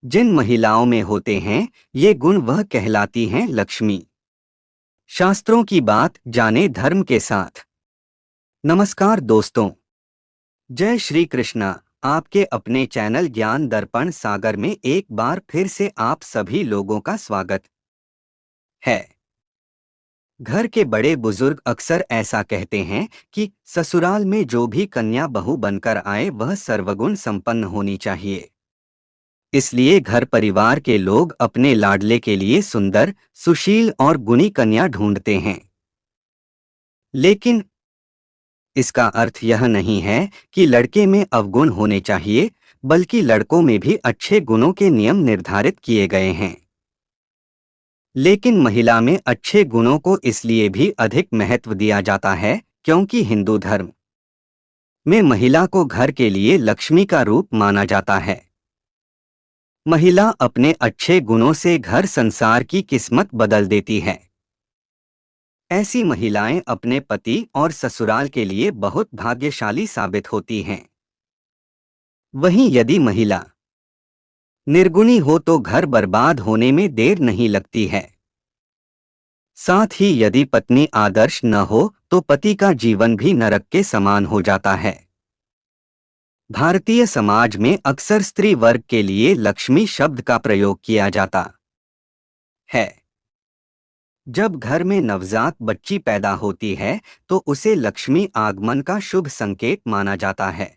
जिन महिलाओं में होते हैं ये गुण वह कहलाती हैं लक्ष्मी। शास्त्रों की बात जाने धर्म के साथ। नमस्कार दोस्तों, जय श्री कृष्णा। आपके अपने चैनल ज्ञान दर्पण सागर में एक बार फिर से आप सभी लोगों का स्वागत है। घर के बड़े बुजुर्ग अक्सर ऐसा कहते हैं कि ससुराल में जो भी कन्या बहू बनकर आए वह सर्वगुण संपन्न होनी चाहिए। इसलिए घर परिवार के लोग अपने लाडले के लिए सुंदर, सुशील और गुणी कन्या ढूंढते हैं। लेकिन इसका अर्थ यह नहीं है कि लड़के में अवगुण होने चाहिए, बल्कि लड़कों में भी अच्छे गुणों के नियम निर्धारित किए गए हैं। लेकिन महिला में अच्छे गुणों को इसलिए भी अधिक महत्व दिया जाता है क्योंकि हिंदू धर्म में महिला को घर के लिए लक्ष्मी का रूप माना जाता है। महिला अपने अच्छे गुणों से घर संसार की किस्मत बदल देती है। ऐसी महिलाएं अपने पति और ससुराल के लिए बहुत भाग्यशाली साबित होती हैं। वहीं यदि महिला निर्गुणी हो तो घर बर्बाद होने में देर नहीं लगती है। साथ ही यदि पत्नी आदर्श न हो तो पति का जीवन भी नरक के समान हो जाता है। भारतीय समाज में अक्सर स्त्री वर्ग के लिए लक्ष्मी शब्द का प्रयोग किया जाता है। जब घर में नवजात बच्ची पैदा होती है तो उसे लक्ष्मी आगमन का शुभ संकेत माना जाता है।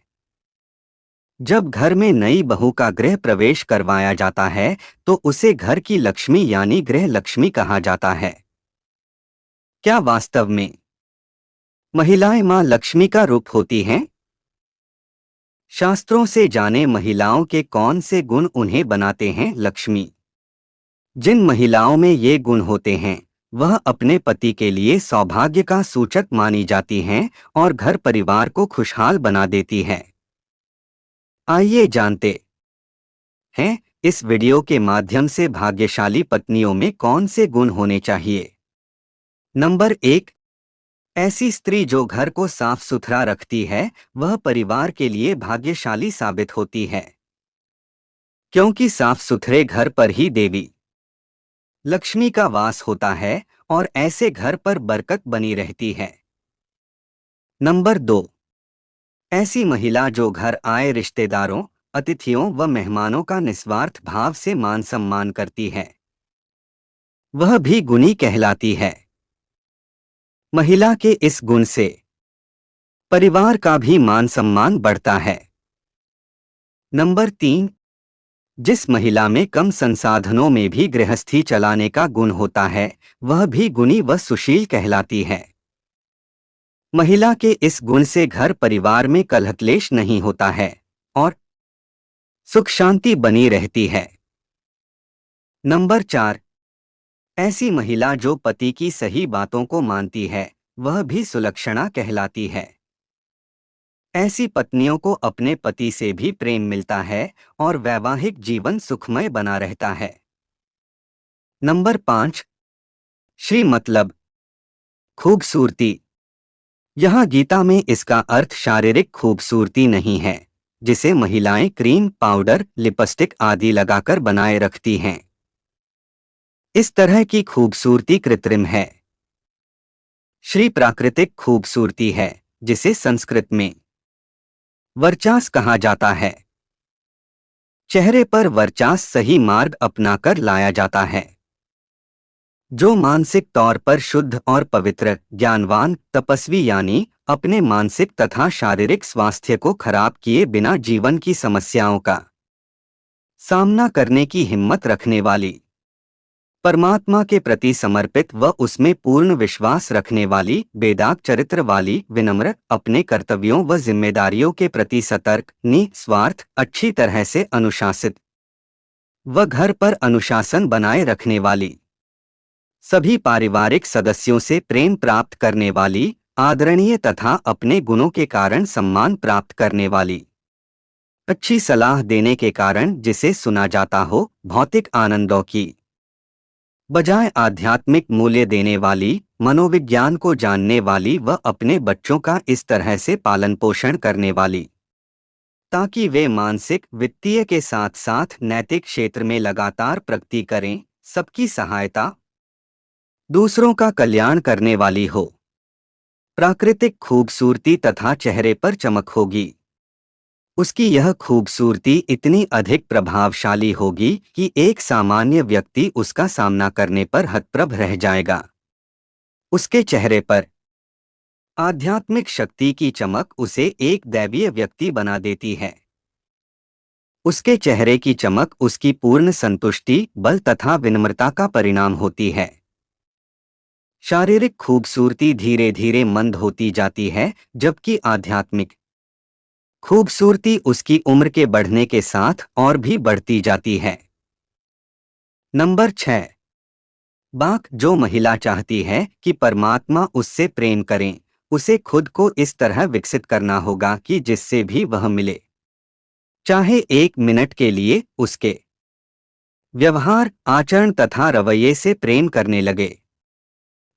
जब घर में नई बहू का गृह प्रवेश करवाया जाता है तो उसे घर की लक्ष्मी यानी गृह लक्ष्मी कहा जाता है। क्या वास्तव में महिलाएं मां लक्ष्मी का रूप होती हैं? शास्त्रों से जाने महिलाओं के कौन से गुण उन्हें बनाते हैं लक्ष्मी। जिन महिलाओं में ये गुण होते हैं वह अपने पति के लिए सौभाग्य का सूचक मानी जाती हैं और घर परिवार को खुशहाल बना देती हैं। आइए जानते हैं इस वीडियो के माध्यम से भाग्यशाली पत्नियों में कौन से गुण होने चाहिए। नंबर 1, ऐसी स्त्री जो घर को साफ सुथरा रखती है वह परिवार के लिए भाग्यशाली साबित होती है, क्योंकि साफ सुथरे घर पर ही देवी लक्ष्मी का वास होता है और ऐसे घर पर बरकत बनी रहती है। नंबर 2, ऐसी महिला जो घर आए रिश्तेदारों, अतिथियों व मेहमानों का निस्वार्थ भाव से मान सम्मान करती है वह भी गुणी कहलाती है। महिला के इस गुण से परिवार का भी मान सम्मान बढ़ता है। नंबर 3, जिस महिला में कम संसाधनों में भी गृहस्थी चलाने का गुण होता है वह भी गुणी व सुशील कहलाती है। महिला के इस गुण से घर परिवार में कलह क्लेश नहीं होता है और सुख शांति बनी रहती है। नंबर 4, ऐसी महिला जो पति की सही बातों को मानती है वह भी सुलक्षणा कहलाती है। ऐसी पत्नियों को अपने पति से भी प्रेम मिलता है और वैवाहिक जीवन सुखमय बना रहता है। नंबर 5, श्री मतलब खूबसूरती। यहाँ गीता में इसका अर्थ शारीरिक खूबसूरती नहीं है जिसे महिलाएं क्रीम, पाउडर, लिपस्टिक आदि लगाकर बनाए रखती हैं। इस तरह की खूबसूरती कृत्रिम है। श्री प्राकृतिक खूबसूरती है जिसे संस्कृत में वर्चास कहा जाता है। चेहरे पर वर्चास सही मार्ग अपनाकर लाया जाता है। जो मानसिक तौर पर शुद्ध और पवित्र, ज्ञानवान, तपस्वी यानी अपने मानसिक तथा शारीरिक स्वास्थ्य को खराब किए बिना जीवन की समस्याओं का सामना करने की हिम्मत रखने वाली, परमात्मा के प्रति समर्पित व उसमें पूर्ण विश्वास रखने वाली, बेदाग चरित्र वाली, विनम्र, अपने कर्तव्यों व जिम्मेदारियों के प्रति सतर्क, निस्वार्थ, अच्छी तरह से अनुशासित व घर पर अनुशासन बनाए रखने वाली, सभी पारिवारिक सदस्यों से प्रेम प्राप्त करने वाली, आदरणीय तथा अपने गुणों के कारण सम्मान प्राप्त करने वाली, अच्छी सलाह देने के कारण जिसे सुना जाता हो, भौतिक आनंदों की बजाय आध्यात्मिक मूल्य देने वाली, मनोविज्ञान को जानने वाली व अपने बच्चों का इस तरह से पालन पोषण करने वाली ताकि वे मानसिक, वित्तीय के साथ साथ नैतिक क्षेत्र में लगातार प्रगति करें, सबकी सहायता, दूसरों का कल्याण करने वाली हो। प्राकृतिक खूबसूरती तथा चेहरे पर चमक होगी। उसकी यह खूबसूरती इतनी अधिक प्रभावशाली होगी कि एक सामान्य व्यक्ति उसका सामना करने पर हतप्रभ रह जाएगा। उसके चेहरे पर आध्यात्मिक शक्ति की चमक उसे एक दैवीय व्यक्ति बना देती है। उसके चेहरे की चमक उसकी पूर्ण संतुष्टि, बल तथा विनम्रता का परिणाम होती है। शारीरिक खूबसूरती धीरे धीरे मंद होती जाती है, जबकि आध्यात्मिक खूबसूरती उसकी उम्र के बढ़ने के साथ और भी बढ़ती जाती है। नंबर 6। बाक जो महिला चाहती है कि परमात्मा उससे प्रेम करें, उसे खुद को इस तरह विकसित करना होगा कि जिससे भी वह मिले, चाहे 1 मिनट के लिए, उसके व्यवहार, आचरण तथा रवैये से प्रेम करने लगे।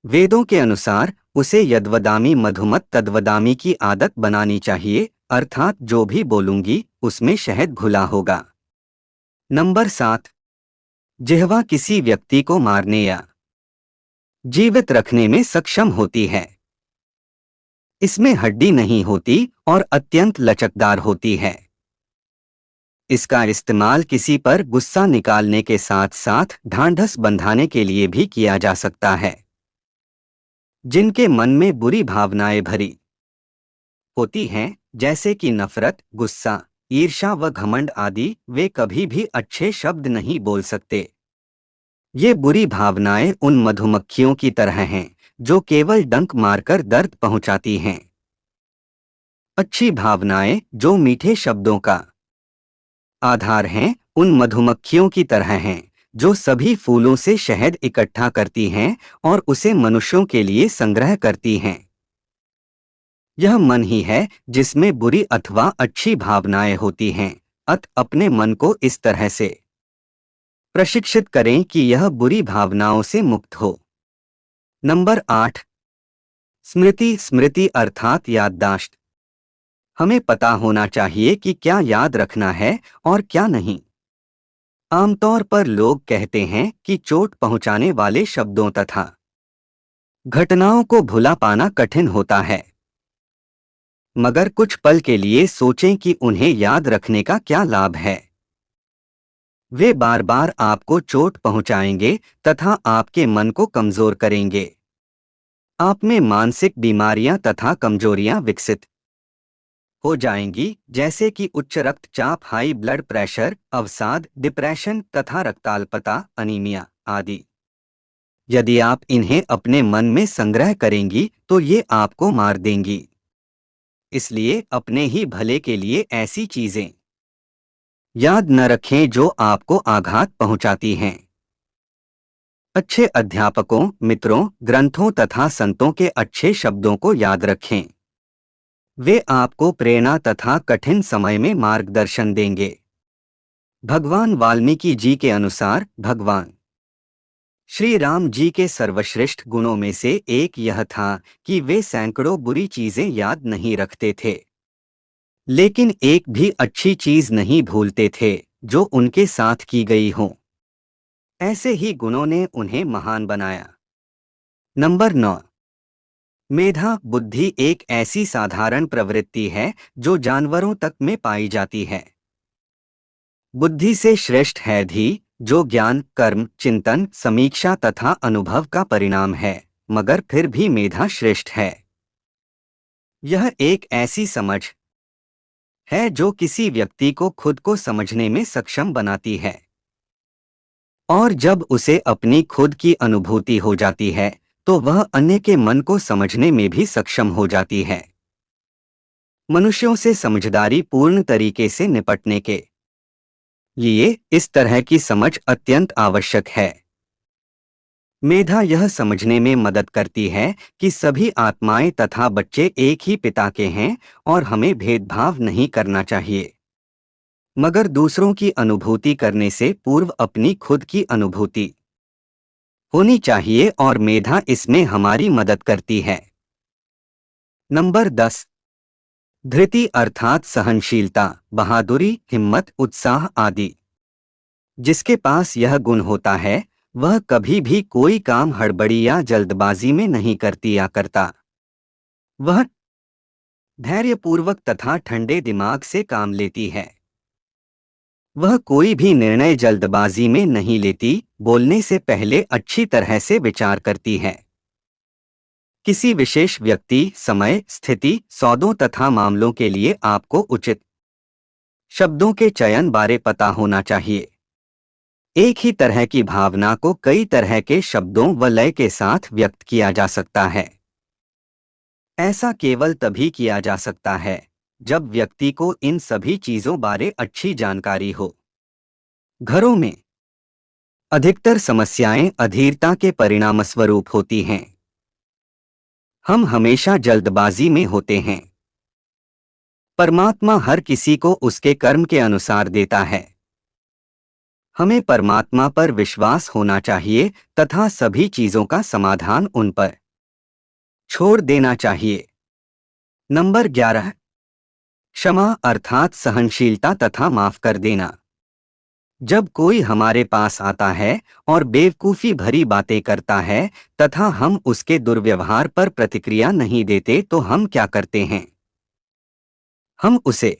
वेदों के अनुसार उसे यद्वदामि मधुमत तद्वदामि की आदत बनानी चाहिए, अर्थात जो भी बोलूंगी उसमें शहद घुला होगा। नंबर 7। जिह्वा किसी व्यक्ति को मारने या जीवित रखने में सक्षम होती है। इसमें हड्डी नहीं होती और अत्यंत लचकदार होती है। इसका इस्तेमाल किसी पर गुस्सा निकालने के साथ साथ ढांढस बंधाने के लिए भी किया जा सकता है। जिनके मन में बुरी भावनाएं भरी होती हैं, जैसे कि नफरत, गुस्सा, ईर्ष्या व घमंड आदि, वे कभी भी अच्छे शब्द नहीं बोल सकते। ये बुरी भावनाएं उन मधुमक्खियों की तरह हैं जो केवल डंक मारकर दर्द पहुंचाती हैं। अच्छी भावनाएं जो मीठे शब्दों का आधार हैं, उन मधुमक्खियों की तरह हैं जो सभी फूलों से शहद इकट्ठा करती हैं और उसे मनुष्यों के लिए संग्रह करती हैं। यह मन ही है जिसमें बुरी अथवा अच्छी भावनाएं होती हैं। अपने मन को इस तरह से प्रशिक्षित करें कि यह बुरी भावनाओं से मुक्त हो। नंबर 8। स्मृति। स्मृति अर्थात याददाश्त। हमें पता होना चाहिए कि क्या याद रखना है और क्या नहीं। आमतौर पर लोग कहते हैं कि चोट पहुंचाने वाले शब्दों तथा घटनाओं को भुला पाना कठिन होता है, मगर कुछ पल के लिए सोचें कि उन्हें याद रखने का क्या लाभ है। वे बार बार आपको चोट पहुंचाएंगे तथा आपके मन को कमजोर करेंगे। आप में मानसिक बीमारियां तथा कमजोरियां विकसित हो जाएंगी, जैसे कि उच्च रक्तचाप, हाई ब्लड प्रेशर, अवसाद, डिप्रेशन तथा रक्ताल्पता, अनीमिया आदि। यदि आप इन्हें अपने मन में संग्रह करेंगी तो ये आपको मार देंगी। इसलिए अपने ही भले के लिए ऐसी चीजें याद न रखें जो आपको आघात पहुंचाती हैं। अच्छे अध्यापकों, मित्रों, ग्रंथों तथा संतों के अच्छे शब्दों को याद रखें। वे आपको प्रेरणा तथा कठिन समय में मार्गदर्शन देंगे। भगवान वाल्मीकि जी के अनुसार भगवान श्री राम जी के सर्वश्रेष्ठ गुणों में से एक यह था कि वे सैकड़ों बुरी चीजें याद नहीं रखते थे, लेकिन एक भी अच्छी चीज नहीं भूलते थे जो उनके साथ की गई हो। ऐसे ही गुणों ने उन्हें महान बनाया। नंबर 9। मेधा। बुद्धि एक ऐसी साधारण प्रवृत्ति है जो जानवरों तक में पाई जाती है। बुद्धि से श्रेष्ठ है धी, जो ज्ञान, कर्म, चिंतन, समीक्षा तथा अनुभव का परिणाम है, मगर फिर भी मेधा श्रेष्ठ है। यह एक ऐसी समझ है जो किसी व्यक्ति को खुद को समझने में सक्षम बनाती है, और जब उसे अपनी खुद की अनुभूति हो जाती है तो वह अन्य के मन को समझने में भी सक्षम हो जाती है। मनुष्यों से समझदारी पूर्ण तरीके से निपटने के लिए इस तरह की समझ अत्यंत आवश्यक है। मेधा यह समझने में मदद करती है कि सभी आत्माएं तथा बच्चे एक ही पिता के हैं और हमें भेदभाव नहीं करना चाहिए, मगर दूसरों की अनुभूति करने से पूर्व अपनी खुद की अनुभूति होनी चाहिए, और मेधा इसमें हमारी मदद करती है। नंबर 10। धृति अर्थात सहनशीलता, बहादुरी, हिम्मत, उत्साह आदि। जिसके पास यह गुण होता है वह कभी भी कोई काम हड़बड़ी या जल्दबाजी में नहीं करती या करता। वह धैर्यपूर्वक तथा ठंडे दिमाग से काम लेती है। वह कोई भी निर्णय जल्दबाजी में नहीं लेती, बोलने से पहले अच्छी तरह से विचार करती है। किसी विशेष व्यक्ति, समय, स्थिति, सौदों तथा मामलों के लिए आपको उचित शब्दों के चयन बारे पता होना चाहिए। एक ही तरह की भावना को कई तरह के शब्दों व लय के साथ व्यक्त किया जा सकता है। ऐसा केवल तभी किया जा सकता है जब व्यक्ति को इन सभी चीजों बारे अच्छी जानकारी हो। घरों में अधिकतर समस्याएं अधीरता के परिणामस्वरूप होती हैं। हम हमेशा जल्दबाजी में होते हैं। परमात्मा हर किसी को उसके कर्म के अनुसार देता है। हमें परमात्मा पर विश्वास होना चाहिए तथा सभी चीजों का समाधान उन पर छोड़ देना चाहिए। नंबर 11, क्षमा अर्थात सहनशीलता तथा माफ कर देना। जब कोई हमारे पास आता है और बेवकूफ़ी भरी बातें करता है तथा हम उसके दुर्व्यवहार पर प्रतिक्रिया नहीं देते तो हम क्या करते हैं? हम उसे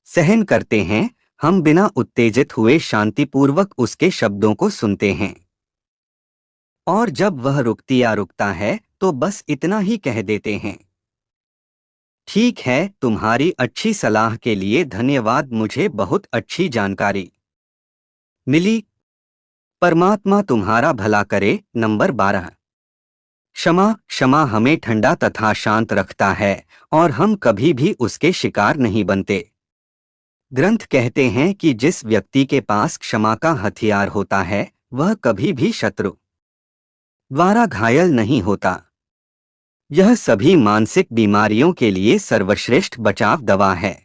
सहन करते हैं। हम बिना उत्तेजित हुए शांतिपूर्वक उसके शब्दों को सुनते हैं और जब वह रुकती या रुकता है तो बस इतना ही कह देते हैं, ठीक है, तुम्हारी अच्छी सलाह के लिए धन्यवाद, मुझे बहुत अच्छी जानकारी मिली। परमात्मा तुम्हारा भला करे। नंबर 12, क्षमा। क्षमा हमें ठंडा तथा शांत रखता है और हम कभी भी उसके शिकार नहीं बनते। ग्रंथ कहते हैं कि जिस व्यक्ति के पास क्षमा का हथियार होता है वह कभी भी शत्रु द्वारा घायल नहीं होता। यह सभी मानसिक बीमारियों के लिए सर्वश्रेष्ठ बचाव दवा है।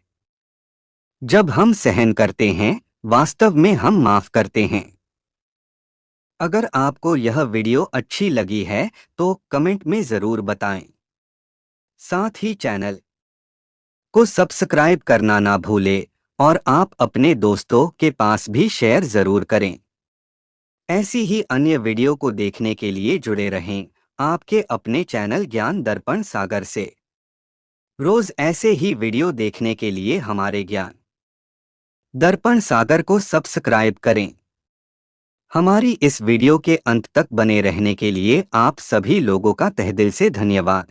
जब हम सहन करते हैं वास्तव में हम माफ करते हैं। अगर आपको यह वीडियो अच्छी लगी है तो कमेंट में ज़रूर बताएं। साथ ही चैनल को सब्सक्राइब करना ना भूलें और आप अपने दोस्तों के पास भी शेयर ज़रूर करें। ऐसी ही अन्य वीडियो को देखने के लिए जुड़े रहें आपके अपने चैनल ज्ञान दर्पण सागर से। रोज़ ऐसे ही वीडियो देखने के लिए हमारे ज्ञान दर्पण सागर को सब्सक्राइब करें। हमारी इस वीडियो के अंत तक बने रहने के लिए आप सभी लोगों का तहे दिल से धन्यवाद।